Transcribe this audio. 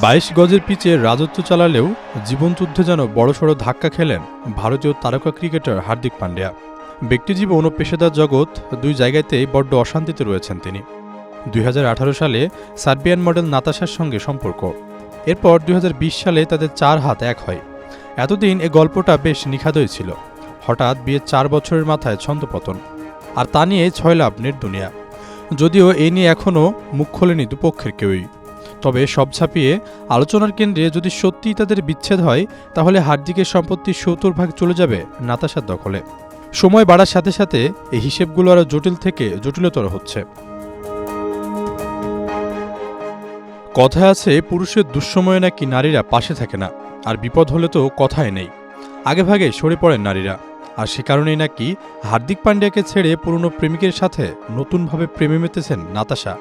২২ গজের পিচে রাজত্ব চালালেও জীবনযুদ্ধে যেন বড়সড় ধাক্কা খেলেন ভারতীয় তারকা ক্রিকেটার হার্দিক পান্ডিয়া। ব্যক্তিজীবন ও পেশাদার জগৎ দুই জায়গাতেই বড্ড অশান্তিতে রয়েছেন তিনি। ২০১৮ সালে সার্বিয়ান মডেল নাতাশার সঙ্গে সম্পর্ক, এরপর ২০২০ সালে তাদের ৪ হাত এক হয়। এতদিন এ গল্পটা বেশ নিখাদই ছিল। হঠাৎ বিয়ের ৪ বছরের মাথায় ছন্দপতন, আর তা নিয়ে ছয়লাভ নেট দুনিয়া। যদিও এ নিয়ে এখনও মুখ খোলেনি দুপক্ষের কেউই। তবে সব ছাপিয়ে আলোচনার কেন্দ্রে যদি সত্যিই তাদের বিচ্ছেদ হয়, তাহলে হার্দিকের সম্পত্তির ৭০% চলে যাবে নাতাশার দখলে। সময় বাড়ার সাথে সাথে এই হিসেবগুলো আরও জটিল থেকে জটিলতর হচ্ছে। কথায় আছে, পুরুষের দুঃসময়ে নাকি নারীরা পাশে থাকে না, আর বিপদ হলে তো কথাই নেই, আগেভাগে সরে পড়েন নারীরা। আর সে কারণেই নাকি হার্দিক পান্ডিয়াকে ছেড়ে পুরনো প্রেমিকের সাথে নতুনভাবে প্রেমে মেতেছেন নাতাশা।